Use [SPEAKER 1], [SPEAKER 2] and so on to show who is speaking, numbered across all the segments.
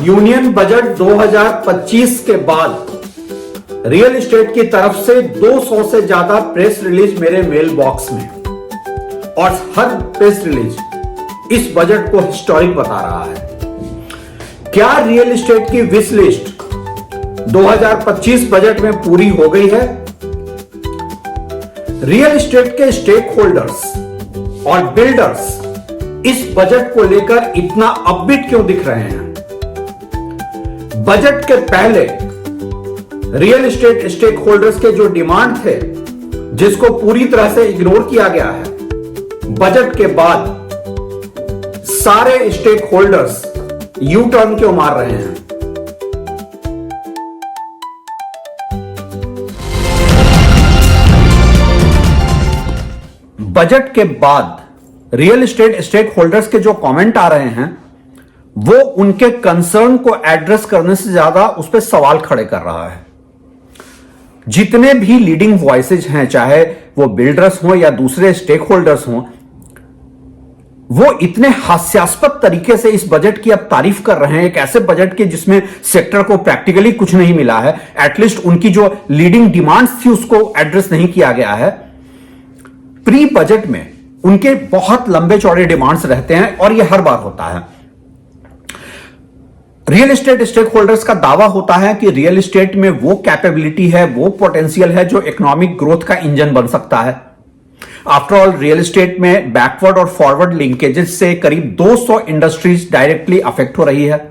[SPEAKER 1] Union budget 2025 के बाद real estate की तरफ से 200 से ज्यादा प्रेस रिलीज मेरे मेल बॉक्स में, और हर प्रेस रिलीज इस बजट को हिस्टोरिक बता रहा है। क्या रियल एस्टेट की विश लिस्ट 2025 बजट में पूरी हो गई है? रियल एस्टेट के स्टेक होल्डर्स और बिल्डर्स इस बजट को लेकर इतना अपबीट क्यों दिख रहे हैं? बजट के पहले रियल एस्टेट स्टेक होल्डर्स के जो डिमांड थे, जिसको पूरी तरह से इग्नोर किया गया है, बजट के बाद सारे स्टेक होल्डर्स यू टर्न क्यों मार रहे हैं? बजट के बाद रियल एस्टेट स्टेक होल्डर्स के जो कमेंट आ रहे हैं, वो उनके कंसर्न को एड्रेस करने से ज्यादा उस पर सवाल खड़े कर रहा है। जितने भी लीडिंग वॉइसेज हैं, चाहे वो बिल्डर्स हों या दूसरे स्टेक होल्डर्स हों, वो इतने हास्यास्पद तरीके से इस बजट की अब तारीफ कर रहे हैं, एक ऐसे बजट के जिसमें सेक्टर को प्रैक्टिकली कुछ नहीं मिला है। एटलीस्ट उनकी जो लीडिंग डिमांड्स थी उसको एड्रेस नहीं किया गया है। प्री बजट में उनके बहुत लंबे चौड़े डिमांड्स रहते हैं और यह हर बार होता है। रियल एस्टेट स्टेक होल्डर्स का दावा होता है कि रियल एस्टेट में वो कैपेबिलिटी है, वो पोटेंशियल है जो इकोनॉमिक ग्रोथ का इंजन बन सकता है। आफ्टर ऑल, रियल एस्टेट में बैकवर्ड और फॉरवर्ड लिंकेजेस से करीब 200 इंडस्ट्रीज डायरेक्टली अफेक्ट हो रही है।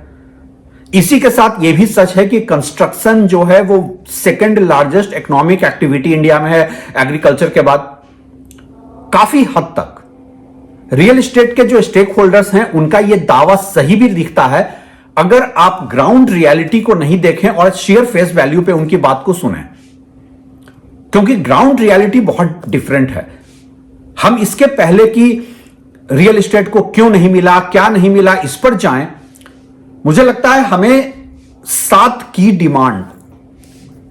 [SPEAKER 1] इसी के साथ यह भी सच है कि कंस्ट्रक्शन जो है वो second largest economic activity India में है, एग्रीकल्चर के बाद। काफी हद तक रियल एस्टेट के जो स्टेक होल्डर्स हैं, उनका यह दावा सही भी दिखता है अगर आप ग्राउंड रियलिटी को नहीं देखें और शेयर फेस वैल्यू पे उनकी बात को सुनें, क्योंकि ग्राउंड रियलिटी बहुत डिफरेंट है। हम इसके पहले कि रियल एस्टेट को क्यों नहीं मिला, क्या नहीं मिला, इस पर जाएं, मुझे लगता है हमें 7 की डिमांड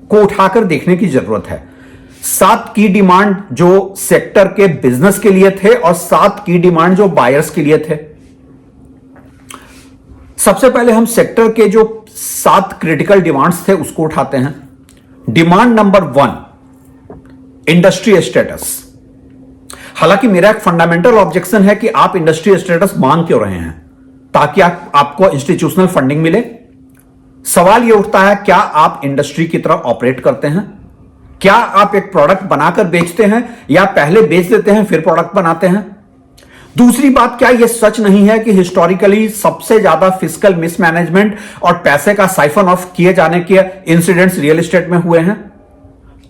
[SPEAKER 1] को उठाकर देखने की जरूरत है। 7 की डिमांड जो सेक्टर के बिजनेस के लिए थे और 7 की डिमांड जो बायर्स के लिए थे। सबसे पहले हम सेक्टर के जो 7 क्रिटिकल डिमांड्स थे उसको उठाते हैं। Demand number 1, industry status. हालांकि मेरा एक फंडामेंटल ऑब्जेक्शन है कि आप इंडस्ट्री स्टेटस मांग क्यों रहे हैं? ताकि आपको इंस्टीट्यूशनल फंडिंग मिले। सवाल यह उठता है, क्या आप इंडस्ट्री की तरह ऑपरेट करते हैं? क्या आप एक प्रोडक्ट बनाकर बेचते हैं या पहले बेच देते हैं फिर प्रोडक्ट बनाते हैं? दूसरी बात, क्या यह सच नहीं है कि हिस्टोरिकली सबसे ज्यादा फिस्कल मिसमैनेजमेंट और पैसे का साइफन ऑफ किए जाने के इंसिडेंट्स रियल एस्टेट में हुए हैं?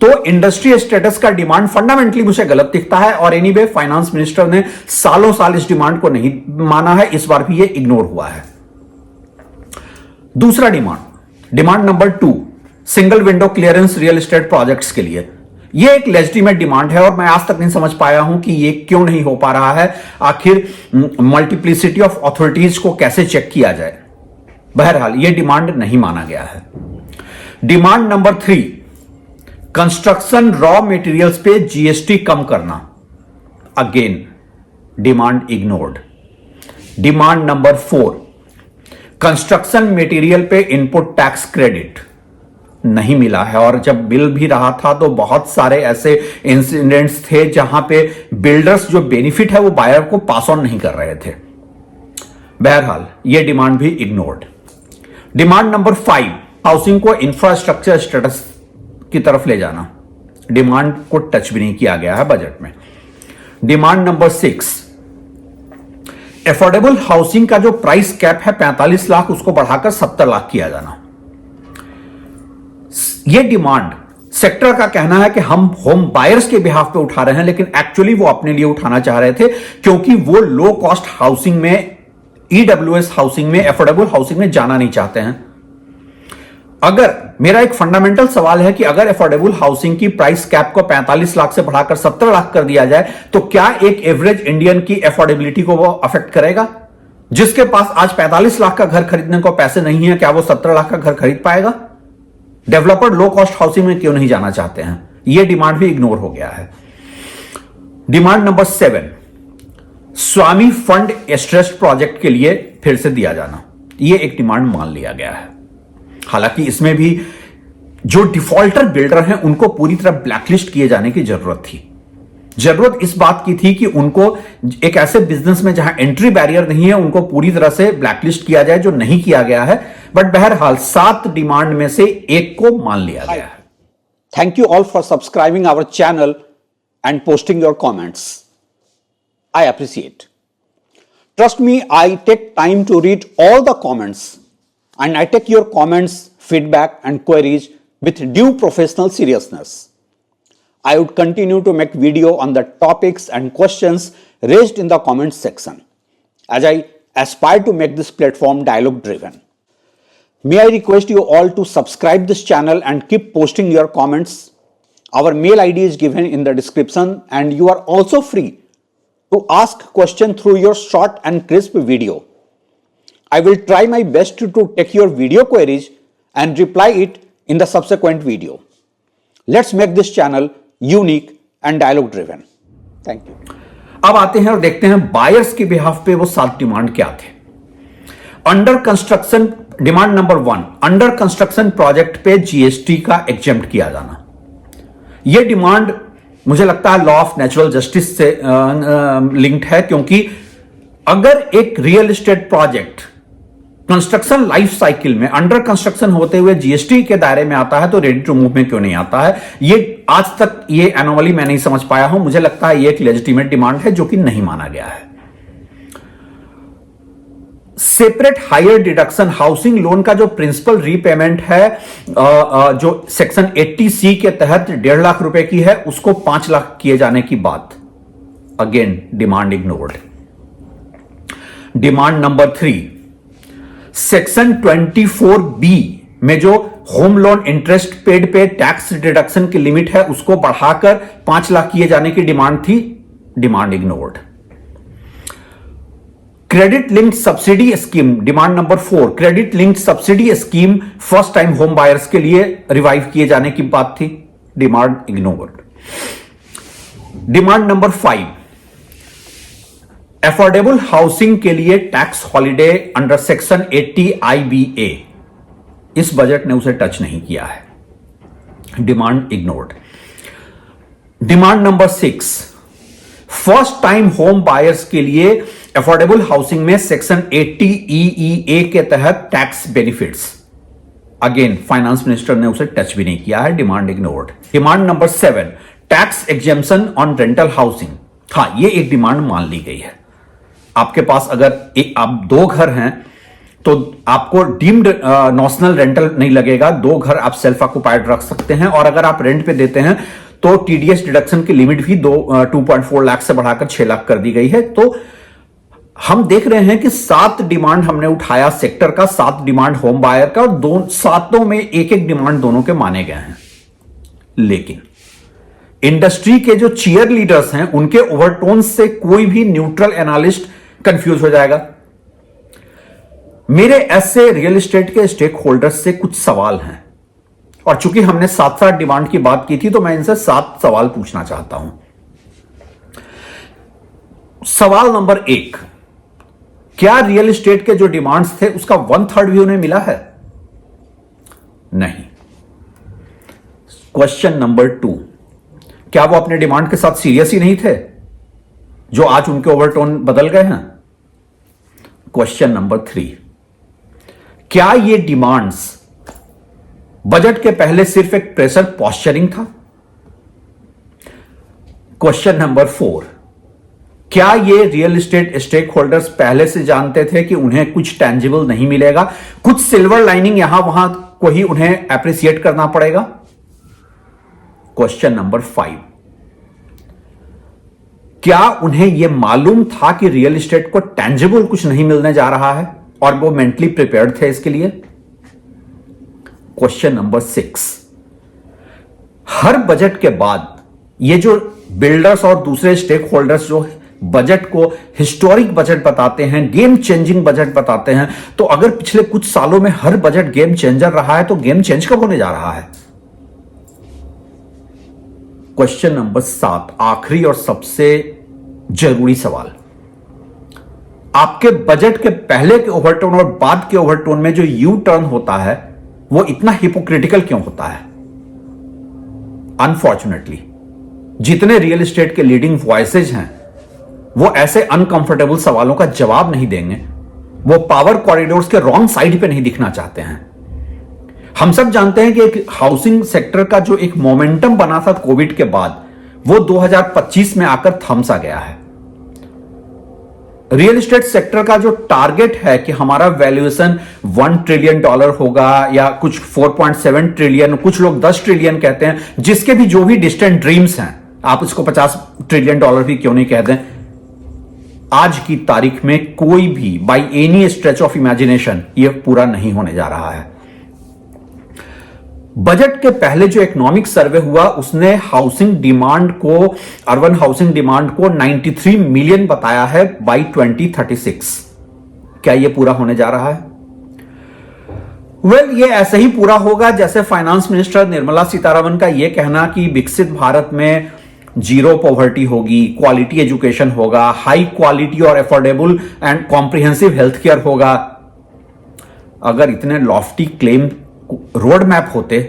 [SPEAKER 1] तो इंडस्ट्री स्टेटस का डिमांड फंडामेंटली मुझे गलत दिखता है, और एनीवे फाइनेंस मिनिस्टर ने सालों साल इस डिमांड को नहीं माना है, इस बार भी यह इग्नोर हुआ है। दूसरा demand number 2, single window clearance real estate projects के लिए। यह एक लेजिटिमेट डिमांड है और मैं आज तक नहीं समझ पाया हूं कि यह क्यों नहीं हो पा रहा है। आखिर मल्टीप्लिसिटी ऑफ अथॉरिटीज को कैसे चेक किया जाए? बहरहाल यह डिमांड नहीं माना गया है। Demand number 3, construction raw materials पे जीएसटी कम करना। Again demand ignored. Demand number 4, construction material पे इनपुट टैक्स क्रेडिट नहीं मिला है, और जब बिल भी रहा था तो बहुत सारे ऐसे इंसिडेंट्स थे जहां पे बिल्डर्स जो बेनिफिट है वो बायर को पास ऑन नहीं कर रहे थे। बहरहाल यह डिमांड भी इग्नोर्ड। डिमांड नंबर 5, हाउसिंग को इंफ्रास्ट्रक्चर स्टेटस की तरफ ले जाना। डिमांड को टच भी नहीं किया गया है बजट में। डिमांड नंबर 6, एफोर्डेबल हाउसिंग का जो प्राइस कैप है 45 लाख, उसको बढ़ाकर 70 लाख किया जाना। यह डिमांड सेक्टर का कहना है कि हम होम बायर्स के बिहाफ पे उठा रहे हैं, लेकिन एक्चुअली वो अपने लिए उठाना चाह रहे थे, क्योंकि वो लो कॉस्ट हाउसिंग में, ईडब्ल्यूएस हाउसिंग में, एफोर्डेबल हाउसिंग में जाना नहीं चाहते हैं। अगर मेरा एक फंडामेंटल सवाल है कि अगर एफोर्डेबल हाउसिंग की प्राइस कैप को 45 लाख से बढ़ाकर 70 लाख कर दिया जाए, तो क्या एक एवरेज इंडियन की एफोर्डेबिलिटी को वो अफेक्ट करेगा? जिसके पास आज 45 लाख का घर खरीदने को पैसे नहीं है, क्या वो 70 लाख का घर खरीद पाएगा? डेवलपर लो कॉस्ट हाउसिंग में क्यों नहीं जाना चाहते हैं? यह डिमांड भी इग्नोर हो गया है। डिमांड नंबर 7, स्वामी फंड स्ट्रेस्ड प्रोजेक्ट के लिए फिर से दिया जाना। यह एक डिमांड मान लिया गया है। हालांकि इसमें भी जो डिफॉल्टर बिल्डर हैं उनको पूरी तरह ब्लैकलिस्ट किए जाने की जरूरत थी। जरूरत इस बात की थी कि उनको एक ऐसे बिजनेस में जहां एंट्री बैरियर नहीं है उनको पूरी तरह से ब्लैकलिस्ट किया जाए, जो नहीं किया गया है। बट बहरहाल 7 डिमांड में से एक को मान लिया गया है। Thank you all for subscribing our channel and posting your comments. I appreciate. Trust me, I take time to read all the comments and I take your comments, feedback and queries with due professional seriousness. I would continue to make video on the topics and questions raised in the comments section as I aspire to make this platform dialogue driven. May I request you all to subscribe this channel and keep posting your comments. Our mail ID is given in the description and you are also free to ask question through your short and crisp video. I will try my best to take your video queries and reply it in the subsequent video. Let's make this channel unique and dialogue driven. Thank you. अब आते हैं और देखते हैं buyers के behalf पे वो 7 demand क्या थे। Under construction demand number 1, under construction project पे जीएसटी का एग्जेम्प्ट किया जाना। यह डिमांड मुझे लगता है लॉ ऑफ नेचुरल जस्टिस से लिंक्ड है, क्योंकि अगर एक real estate project construction life cycle में अंडर कंस्ट्रक्शन होते हुए जीएसटी के दायरे में आता है तो रेडी टू मूव में क्यों नहीं आता है? ये आज तक ये एनोमली मैं नहीं समझ पाया हूं। मुझे लगता है ये एक लेजिटिमेट डिमांड है जो कि नहीं माना गया है। Separate higher deduction housing loan का जो प्रिंसिपल रीपेमेंट है जो सेक्शन 80C के तहत 1.5 लाख रुपए की है, उसको 5 लाख किए जाने की बात, again demand ignored. Demand number 3, section 24B में जो होम लोन इंटरेस्ट पेड पे टैक्स डिडक्शन की लिमिट है उसको बढ़ाकर 5 लाख किए जाने की डिमांड थी, demand ignored. Credit linked subsidy scheme demand number 4, credit linked subsidy scheme first time home buyers के लिए रिवाइव किए जाने की बात थी, demand ignored. Demand number 5, affordable housing के लिए tax holiday under section 80 IBA, इस बजट ने उसे टच नहीं किया है, demand ignored. Demand number 6, first time home buyers के लिए अफोर्डेबल हाउसिंग में सेक्शन 80 EEA के तहत tax benefits, again finance minister ने उसे टच भी नहीं किया है, demand ignored. Demand number 7, tax exemption on rental housing, हां ये एक डिमांड मान ली गई है। आपके पास अगर आप 2 घर हैं तो आपको डीम्ड नॉशनल रेंटल नहीं लगेगा, 2 घर आप सेल्फ ऑक्युपाइड रख सकते हैं, और अगर आप रेंट पे देते हैं तो टीडीएस डिडक्शन की लिमिट भी 2.4 लाख से बढ़ाकर 6 लाख कर दी गई है। तो हम देख रहे हैं कि 7 डिमांड हमने उठाया सेक्टर का, 7 डिमांड होम बायर का, और 7 में एक एक डिमांड दोनों के माने गए हैं। लेकिन इंडस्ट्री के जो चीयर लीडर्स हैं उनके ओवरटोन्स से कोई भी न्यूट्रल एनालिस्ट कंफ्यूज हो जाएगा। मेरे ऐसे रियल एस्टेट के स्टेक होल्डर्स से कुछ सवाल हैं, और चूंकि हमने 7 डिमांड की बात की थी तो मैं इनसे 7 सवाल पूछना चाहता हूं। सवाल नंबर 1, क्या रियल एस्टेट के जो डिमांड्स थे उसका 1/3 भी उन्हें मिला है? नहीं। क्वेश्चन नंबर 2, क्या वो अपने डिमांड के साथ सीरियस ही नहीं थे जो आज उनके ओवरटोन बदल गए हैं? क्वेश्चन नंबर 3, क्या ये डिमांड्स बजट के पहले सिर्फ एक प्रेशर पॉस्चरिंग था? क्वेश्चन नंबर 4, क्या ये रियल एस्टेट स्टेक होल्डर्स पहले से जानते थे कि उन्हें कुछ टेंजिबल नहीं मिलेगा, कुछ सिल्वर लाइनिंग यहां वहां को ही उन्हें एप्रिसिएट करना पड़ेगा? क्वेश्चन नंबर 5, क्या उन्हें यह मालूम था कि रियल एस्टेट को टेंजिबल कुछ नहीं मिलने जा रहा है और वो मेंटली प्रिपेयर्ड थे इसके लिए? क्वेश्चन नंबर 6, हर बजट के बाद ये जो बिल्डर्स और दूसरे स्टेक होल्डर्स जो बजट को हिस्टोरिक बजट बताते हैं, गेम चेंजिंग बजट बताते हैं, तो अगर पिछले कुछ सालों में हर बजट गेम चेंजर रहा है तो गेम चेंज कब होने जा रहा है? क्वेश्चन नंबर 7, आखिरी और सबसे जरूरी सवाल, आपके बजट के पहले के ओवरटोन और बाद के ओवरटोन में जो यू टर्न होता है वो इतना हिपोक्रिटिकल क्यों होता है? अनफॉर्चुनेटली जितने रियल एस्टेट के लीडिंग वॉइसेज हैं वो ऐसे अनकंफर्टेबल सवालों का जवाब नहीं देंगे। वो पावर कॉरिडोर्स के रॉन्ग साइड पे नहीं दिखना चाहते हैं। हम सब जानते हैं कि एक हाउसिंग सेक्टर का जो एक मोमेंटम बना था कोविड के बाद, वो 2025 में आकर थम सा गया है। रियल एस्टेट सेक्टर का जो टारगेट है कि हमारा वैल्यूएशन $1 ट्रिलियन होगा या कुछ 4.7 ट्रिलियन, कुछ लोग 10 ट्रिलियन कहते हैं, जिसके भी जो भी डिस्टेंट ड्रीम्स हैं, आप इसको $50 ट्रिलियन भी क्यों नहीं कहते हैं, आज की तारीख में कोई भी by any stretch of imagination ये पूरा नहीं होने जा रहा है। बजट के पहले जो इकोनॉमिक सर्वे हुआ उसने हाउसिंग डिमांड को, अर्बन हाउसिंग डिमांड को 93 मिलियन बताया है बाय 2036। क्या यह पूरा होने जा रहा है? ये ऐसे ही पूरा होगा जैसे फाइनेंस मिनिस्टर निर्मला सीतारमण का यह कहना कि विकसित भारत में जीरो पॉवर्टी होगी, क्वालिटी एजुकेशन होगा, हाई क्वालिटी और affordable and comprehensive health care होगा। अगर इतने लॉफ्टी क्लेम रोड मैप होते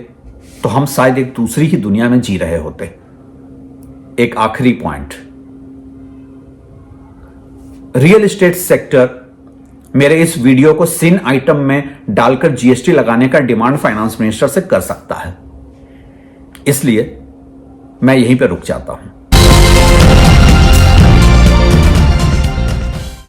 [SPEAKER 1] तो हम शायद एक दूसरी ही दुनिया में जी रहे होते। एक आखिरी पॉइंट, रियल एस्टेट सेक्टर मेरे इस वीडियो को सिन आइटम में डालकर जीएसटी लगाने का डिमांड फाइनेंस मिनिस्टर से कर सकता है, इसलिए मैं यहीं पे रुक जाता हूं।